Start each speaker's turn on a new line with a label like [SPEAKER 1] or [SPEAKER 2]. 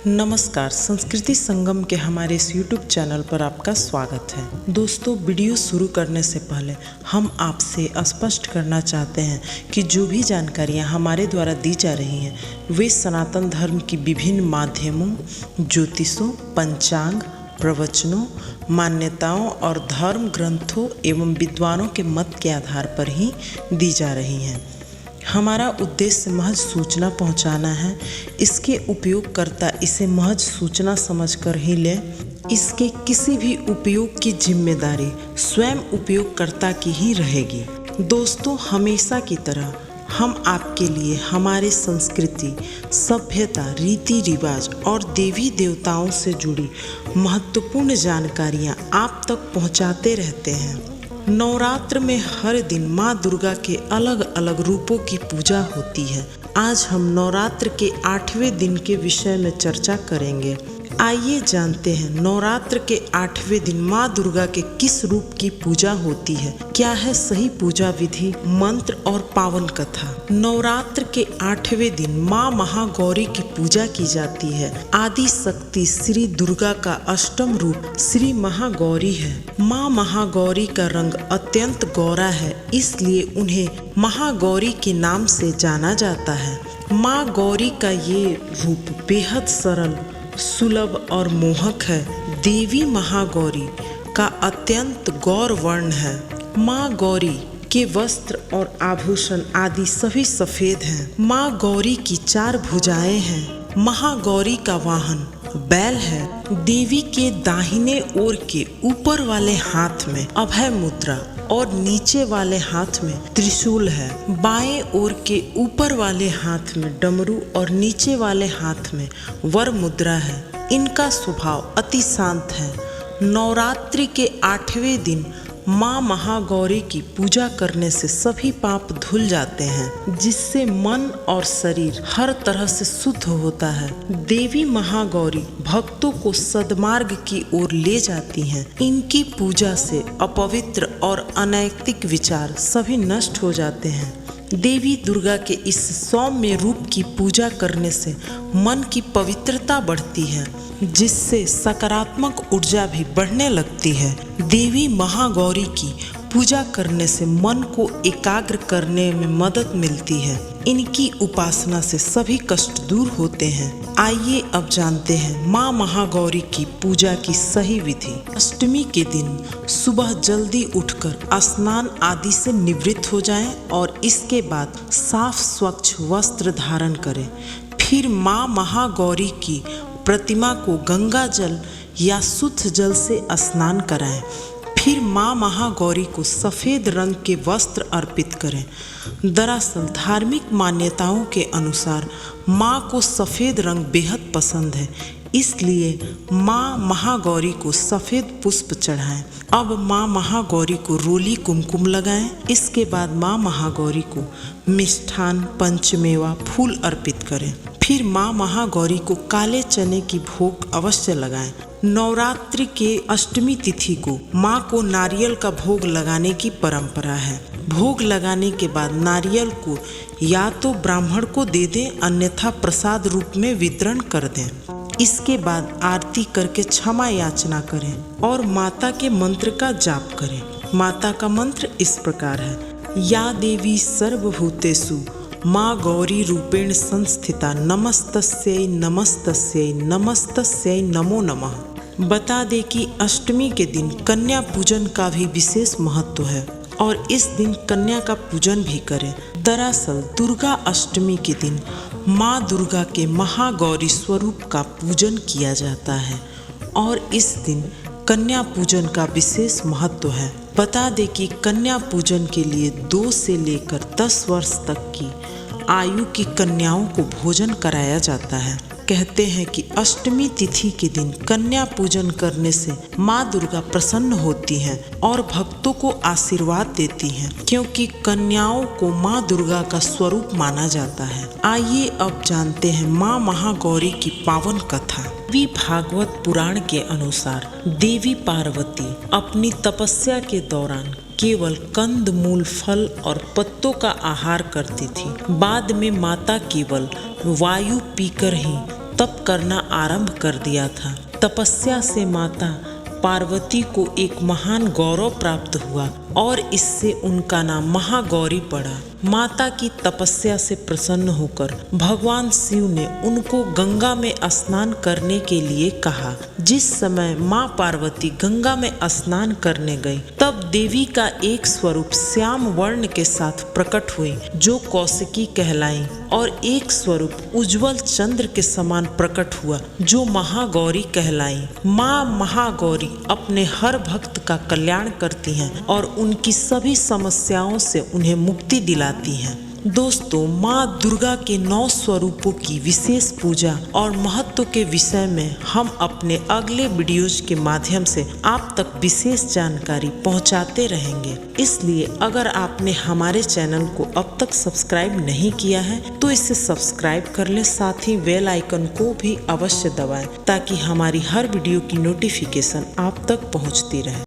[SPEAKER 1] नमस्कार, संस्कृति संगम के हमारे इस YouTube चैनल पर आपका स्वागत है। दोस्तों, वीडियो शुरू करने से पहले हम आपसे स्पष्ट करना चाहते हैं कि जो भी जानकारियां हमारे द्वारा दी जा रही हैं वे सनातन धर्म की विभिन्न माध्यमों, ज्योतिषों, पंचांग, प्रवचनों, मान्यताओं और धर्म ग्रंथों एवं विद्वानों के मत के आधार पर ही दी जा रही हैं। हमारा उद्देश्य महज सूचना पहुंचाना है। इसके उपयोगकर्ता इसे महज सूचना समझकर ही लें। इसके किसी भी उपयोग की जिम्मेदारी स्वयं उपयोगकर्ता की ही रहेगी। दोस्तों, हमेशा की तरह हम आपके लिए हमारे संस्कृति, सभ्यता, रीति रिवाज और देवी देवताओं से जुड़ी महत्वपूर्ण जानकारियाँ आप तक पहुँचाते रहते हैं। नवरात्र में हर दिन माँ दुर्गा के अलग अलग रूपों की पूजा होती है। आज हम नवरात्र के 8वें दिन के विषय में चर्चा करेंगे। आइए जानते हैं नवरात्र के 8वें दिन माँ दुर्गा के किस रूप की पूजा होती है, क्या है सही पूजा विधि, मंत्र और पावन कथा। नवरात्र के 8वें दिन माँ महागौरी की पूजा की जाती है। आदि शक्ति श्री दुर्गा का अष्टम रूप श्री महागौरी है। माँ महागौरी का रंग अत्यंत गौरा है, इसलिए उन्हें महागौरी के नाम से जाना जाता है। माँ गौरी का ये रूप बेहद सरल, सुलभ और मोहक है। देवी महागौरी का अत्यंत गौर वर्ण है। माँ गौरी के वस्त्र और आभूषण आदि सभी सफेद हैं। माँ गौरी की 4 भुजाएं हैं। महागौरी का वाहन बैल है। देवी के दाहिने ओर के ऊपर वाले हाथ में अभय मुद्रा और नीचे वाले हाथ में त्रिशूल है। बाएं ओर के ऊपर वाले हाथ में डमरू और नीचे वाले हाथ में वर मुद्रा है। इनका स्वभाव अति शांत है। नवरात्रि के 8वें दिन माँ महागौरी की पूजा करने से सभी पाप धुल जाते हैं, जिससे मन और शरीर हर तरह से शुद्ध होता है। देवी महागौरी भक्तों को सद्मार्ग की ओर ले जाती हैं। इनकी पूजा से अपवित्र और अनैतिक विचार सभी नष्ट हो जाते हैं। देवी दुर्गा के इस सौम्य रूप की पूजा करने से मन की पवित्रता बढ़ती है, जिससे सकारात्मक ऊर्जा भी बढ़ने लगती है। देवी महागौरी की पूजा करने से मन को एकाग्र करने में मदद मिलती है। इनकी उपासना से सभी कष्ट दूर होते हैं। आइए अब जानते हैं माँ महागौरी की पूजा की सही विधि। अष्टमी के दिन सुबह जल्दी उठकर स्नान आदि से निवृत्त हो जाएं और इसके बाद साफ स्वच्छ वस्त्र धारण करें। फिर माँ महागौरी की प्रतिमा को गंगा जल या शुद्ध जल से स्नान कराएं। फिर माँ महागौरी को सफ़ेद रंग के वस्त्र अर्पित करें। दरअसल धार्मिक मान्यताओं के अनुसार माँ को सफ़ेद रंग बेहद पसंद है, इसलिए माँ महागौरी को सफ़ेद पुष्प चढ़ाएं। अब माँ महागौरी को रोली कुमकुम लगाएं। इसके बाद माँ महागौरी को मिष्ठान, पंचमेवा, फूल अर्पित करें। फिर माँ महागौरी को काले चने की भोग अवश्य लगाएं। नवरात्रि के अष्टमी तिथि को माँ को नारियल का भोग लगाने की परंपरा है। भोग लगाने के बाद नारियल को या तो ब्राह्मण को दे दें, अन्यथा प्रसाद रूप में वितरण कर दें। इसके बाद आरती करके क्षमा याचना करें और माता के मंत्र का जाप करें। माता का मंत्र इस प्रकार है: या देवी सर्वभूतेषु माँ गौरी रूपेण संस्थिता नमस्तस्यै नमस्तस्यै नमस्तस्यै नमो नमः। बता दे कि अष्टमी के दिन कन्या पूजन का भी विशेष महत्व है और इस दिन कन्या का पूजन भी करें। दरअसल दुर्गा अष्टमी के दिन माँ दुर्गा के महागौरी स्वरूप का पूजन किया जाता है और इस दिन कन्या पूजन का विशेष महत्व है। बता दें कि कन्या पूजन के लिए 2 से लेकर 10 वर्ष तक की आयु की कन्याओं को भोजन कराया जाता है। कहते हैं कि अष्टमी तिथि के दिन कन्या पूजन करने से माँ दुर्गा प्रसन्न होती हैं और भक्तों को आशीर्वाद देती हैं, क्योंकि कन्याओं को माँ दुर्गा का स्वरूप माना जाता है। आइए अब जानते हैं माँ महागौरी की पावन कथा। देवी भागवत पुराण के अनुसार देवी पार्वती अपनी तपस्या के दौरान केवल कंद मूल फल और पत्तों का आहार करती थी। बाद में माता केवल वायु पीकर ही तप करना आरंभ कर दिया था। तपस्या से माता पार्वती को एक महान गौरव प्राप्त हुआ और इससे उनका नाम महागौरी पड़ा। माता की तपस्या से प्रसन्न होकर भगवान शिव ने उनको गंगा में स्नान करने के लिए कहा। जिस समय माँ पार्वती गंगा में स्नान करने गई, तब देवी का एक स्वरूप श्याम वर्ण के साथ प्रकट हुई, जो कौशिकी कहलाई, और एक स्वरूप उज्जवल चंद्र के समान प्रकट हुआ, जो महागौरी कहलाई। माँ महागौरी अपने हर भक्त का कल्याण करती हैं और उनकी सभी समस्याओं से उन्हें मुक्ति दिलाती हैं। दोस्तों, माँ दुर्गा के 9 स्वरूपों की विशेष पूजा और महत्व के विषय में हम अपने अगले वीडियोज के माध्यम से आप तक विशेष जानकारी पहुँचाते रहेंगे। इसलिए अगर आपने हमारे चैनल को अब तक सब्सक्राइब नहीं किया है तो इसे सब्सक्राइब कर लें, साथ ही बेल आइकन को भी अवश्य दबाएं ताकि हमारी हर वीडियो की नोटिफिकेशन आप तक पहुँचती रहे।